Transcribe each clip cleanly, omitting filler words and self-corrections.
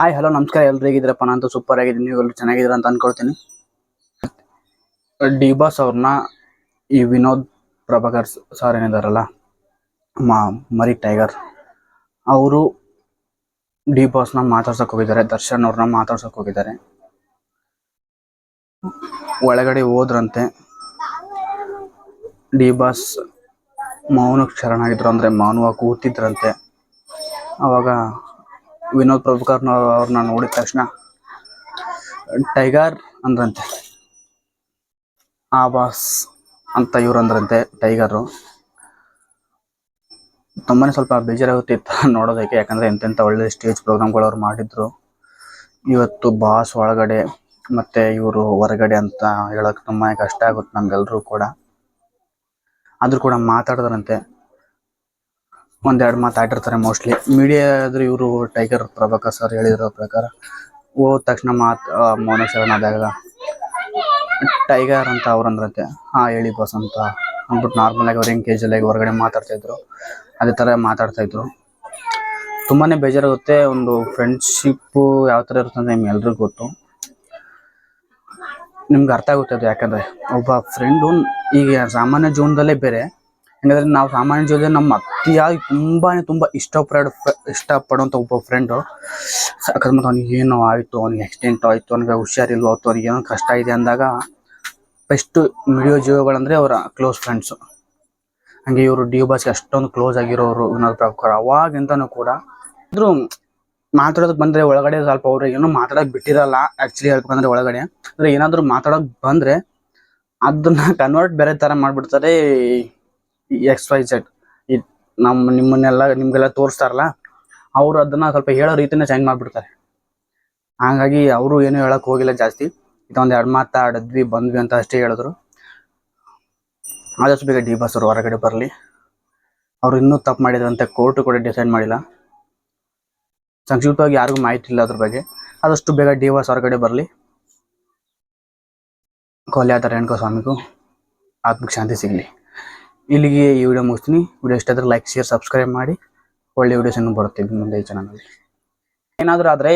Hi hello ನಮಸ್ಕಾರ. ಎಲ್ರು ಹೇಗಿದ್ದೀರಪ್ಪ? ನಾನು ಸೂಪರ್ ಆಗಿದ್ದೀನಿ, ನೀವೆಲ್ಲರೂ ಚೆನ್ನಾಗಿದ್ದೀರ ಅಂತ ಅನ್ಕೊಳ್ತೀನಿ. ಡಿ ಬಾಸ್ ಅವ್ರನ್ನ ಈ ವಿನೋದ್ ಪ್ರಭಾಕರ್ ಸರ್ ಏನಿದಾರಲ್ಲ, ಮರಿ ಟೈಗರ್ ಅವರು ಡಿ ಬಾಸ್ನ ಮಾತಾಡ್ಸಕ್ ಹೋಗಿದ್ದಾರೆ. ದರ್ಶನ್ ಅವ್ರನ್ನ ಮಾತಾಡ್ಸಕ್ ಹೋಗಿದ್ದಾರೆ. ಒಳಗಡೆ ಹೋದ್ರಂತೆ. ಡಿ ಬಾಸ್ ಮೌನಕ್ಕೆ ಶರಣಾಗಿದ್ರು, ಅಂದ್ರೆ ಮೌನವಾಗಿ ಕೂತಿದ್ರಂತೆ. ಅವಾಗ ವಿನೋದ್ ಪ್ರಭಾಕರ್ ಅವ್ರನ್ನ ನೋಡಿದ ತಕ್ಷಣ ಟೈಗರ್ ಅಂದ್ರಂತೆ. ಆ ಬಾಸ್ ಅಂತ ಇವ್ರು ಅಂದ್ರಂತೆ. ಟೈಗರು ತುಂಬಾನೇ ಸ್ವಲ್ಪ ಬೇಜಾರಾಗುತ್ತಿತ್ತು ನೋಡೋದಕ್ಕೆ, ಯಾಕಂದ್ರೆ ಎಂತೆಂಥ ಒಳ್ಳೆ ಸ್ಟೇಜ್ ಪ್ರೋಗ್ರಾಮ್ಗಳು ಅವ್ರು ಮಾಡಿದ್ರು. ಇವತ್ತು ಬಾಸ್ ಒಳಗಡೆ ಮತ್ತೆ ಇವರು ಹೊರಗಡೆ ಅಂತ ಹೇಳಕ್ ತುಂಬಾ ಕಷ್ಟ ಆಗುತ್ತೆ ನಮ್ಗೆಲ್ರೂ ಕೂಡ. ಆದ್ರೂ ಕೂಡ ಮಾತಾಡಿದ್ರಂತೆ, ಒಂದೆರಡು ಮಾತಾಡಿರ್ತಾರೆ ಮೋಸ್ಟ್ಲಿ. ಮೀಡಿಯಾ ಆದ್ರೆ ಇವರು ಟೈಗರ್ ಪ್ರಭಾಕರ್ ಸರ್ ಹೇಳಿರೋ ಪ್ರಕಾರ ಹೋದ ತಕ್ಷಣ ಮೌನ ಶರಣಾದಾಗ ಟೈಗರ್ ಅಂತ ಅವ್ರು ಅಂದ್ರಂತೆ. ಹೇಳಿ ಬಾಸ್ ಅಂತ ಅಂದ್ಬಿಟ್ಟು ನಾರ್ಮಲ್ ಆಗಿ ಅವ್ರು ಹೆಂಗೆ ಕೇಜಲ್ ಹೊರಗಡೆ ಮಾತಾಡ್ತಾ ಇದ್ರು ಅದೇ ತರ ಮಾತಾಡ್ತಾ ಇದ್ರು. ತುಂಬಾನೇ ಬೇಜಾರಾಗುತ್ತೆ. ಒಂದು ಫ್ರೆಂಡ್ಶಿಪ್ ಯಾವ ತರ ಇರುತ್ತೆ ಅಂತ ನಿಮ್ಗೆ ಎಲ್ರಿಗೂ ಗೊತ್ತು, ನಿಮ್ಗೆ ಅರ್ಥ ಆಗುತ್ತೆ ಅದು. ಯಾಕಂದ್ರೆ ಒಬ್ಬ ಫ್ರೆಂಡು ಈಗ ಸಾಮಾನ್ಯ ಜೀವನದಲ್ಲೇ ಬೇರೆ, ಯಾಕಂದ್ರೆ ನಾವು ಸಾಮಾನ್ಯ ಜೀವನದಲ್ಲಿ ನಮ್ಮ ಅತಿಯಾಗಿ ತುಂಬಾ ಇಷ್ಟಪಡುವಂಥ ಒಬ್ಬ ಫ್ರೆಂಡು ಅಕಸ್ಮಾತ್ ಅವ್ನಿಗೆ ಏನೋ ಆಯಿತು, ಅವ್ನಿಗೆ ಆಕ್ಸಿಡೆಂಟ್ ಆಯಿತು, ಅವ್ನಿಗೆ ಹುಷಾರಿಲ್ವೋ, ಅಥವಾ ಅವ್ನಿಗೆ ಏನೋ ಕಷ್ಟ ಇದೆ ಅಂದಾಗ ಬೆಸ್ಟ್ ಮಿಡಿಯೋ ಜೀವಗಳಂದರೆ ಅವರ ಕ್ಲೋಸ್ ಫ್ರೆಂಡ್ಸು. ಹಂಗೆ ಇವರು ಡಿ ಬಾಸ್ಗೆ ಅಷ್ಟೊಂದು ಕ್ಲೋಸ್ ಆಗಿರೋರು ವಿನೋದ್ ಪ್ರಭಾಕರ್. ಅವಾಗಿಂತನೂ ಕೂಡ ಆದರೂ ಮಾತಾಡೋದಕ್ಕೆ ಬಂದರೆ ಒಳಗಡೆ ಸ್ವಲ್ಪ ಅವ್ರಿಗೆ ಏನೋ ಮಾತಾಡೋಕೆ ಬಿಟ್ಟಿರಲ್ಲ. ಆ್ಯಕ್ಚುಲಿ ಹೇಳ್ಬೇಕಂದ್ರೆ ಒಳಗಡೆ ಅಂದರೆ ಏನಾದರೂ ಮಾತಾಡೋಕೆ ಬಂದರೆ ಅದನ್ನ ಕನ್ವರ್ಟ್ ಬೇರೆ ಥರ ಮಾಡಿಬಿಡ್ತಾರೆ. XYZ ನಿಮ್ಗೆಲ್ಲ ತೋರಿಸ್ತಾರಲ್ಲ, ಅವರು ಅದನ್ನ ಸ್ವಲ್ಪ ಹೇಳೋ ರೀತಿನ ಚೇಂಜ್ ಮಾಡಿಬಿಡ್ತಾರೆ. ಹಾಗಾಗಿ ಅವರು ಏನು ಹೇಳಕ್ ಹೋಗಿಲ್ಲ ಜಾಸ್ತಿ. ಇದೊಂದು ಎರಡು ಮಾತಾಡಿದ್ವಿ ಬಂದ್ವಿ ಅಂತ ಅಷ್ಟೇ ಹೇಳಿದ್ರು. ಆದಷ್ಟು ಬೇಗ ಡಿ ಬಾಸ್ ಅವರು ಹೊರಗಡೆ ಬರಲಿ. ಅವ್ರು ಇನ್ನೂ ತಪ್ಪು ಮಾಡಿದ್ರಂತೆ, ಕೋರ್ಟು ಕೂಡ ಡಿಸೈಡ್ ಮಾಡಿಲ್ಲ. ಸಂಕ್ಷಿಪ್ತವಾಗಿ ಯಾರಿಗೂ ಮಾಹಿತಿ ಇಲ್ಲ ಅದ್ರ ಬಗ್ಗೆ. ಆದಷ್ಟು ಬೇಗ ಡಿ ಬಾಸ್ ಹೊರಗಡೆ ಬರಲಿ. ಕೊಲೆಯಾದ ರೇಣುಕಾ ಸ್ವಾಮಿಗೂ ಆತ್ಮಕ್ಕೆ ಶಾಂತಿ ಸಿಗಲಿ. ಇಲ್ಲಿಗೆ ಈ ವಿಡಿಯೋ ಮುಗಿಸ್ತೀನಿ. ವಿಡಿಯೋ ಇಷ್ಟ ಆದರೆ ಲೈಕ್, ಶೇರ್, ಸಬ್ಸ್ಕ್ರೈಬ್ ಮಾಡಿ. ಒಳ್ಳೆ ವಿಡಿಯೋಸ್ ಇನ್ನೂ ಬರುತ್ತೆ ಮುಂದೆ ಈ ಚಾನಲಲ್ಲಿ. ಏನಾದರೂ ಆದರೆ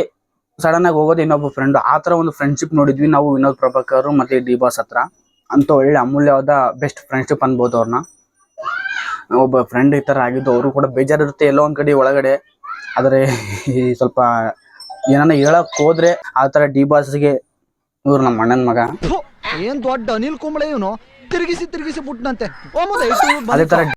ಸಡನ್ ಆಗಿ ಹೋಗೋದು ಇನ್ನೊಬ್ಬ ಫ್ರೆಂಡ್, ಆ ಥರ ಒಂದು ಫ್ರೆಂಡ್ಶಿಪ್ ನೋಡಿದ್ವಿ ನಾವು ವಿನೋದ್ ಪ್ರಭಾಕರ್ ಮತ್ತೆ ಡಿ ಬಾಸ್ ಹತ್ರ. ಅಂತ ಒಳ್ಳೆ ಅಮೂಲ್ಯವಾದ ಬೆಸ್ಟ್ ಫ್ರೆಂಡ್ಶಿಪ್ ಅನ್ಬೋದು ಅವ್ರನ್ನ. ಒಬ್ಬ ಫ್ರೆಂಡ್ ಈ ಥರ ಆಗಿದ್ದು ಅವರು ಕೂಡ ಬೇಜಾರಿರುತ್ತೆ ಎಲ್ಲೋ ಒಂದು ಕಡೆ ಒಳಗಡೆ. ಆದರೆ ಸ್ವಲ್ಪ ಏನಾನ ಹೇಳಕ್ ಹೋದ್ರೆ ಆ ಥರ ಡಿ ಬಾಸ್ಗೆ ಇವ್ರು ನಮ್ಮ ಅಣ್ಣನ ಮಗ ಏನ್ ದೊಡ್ಡ ಅನಿಲ್ ಕುಂಬಳೆ ಇವನು ತಿರುಗಿಸಿ ಬಿಟ್ನಂತೆ ಅದೇ ಥರ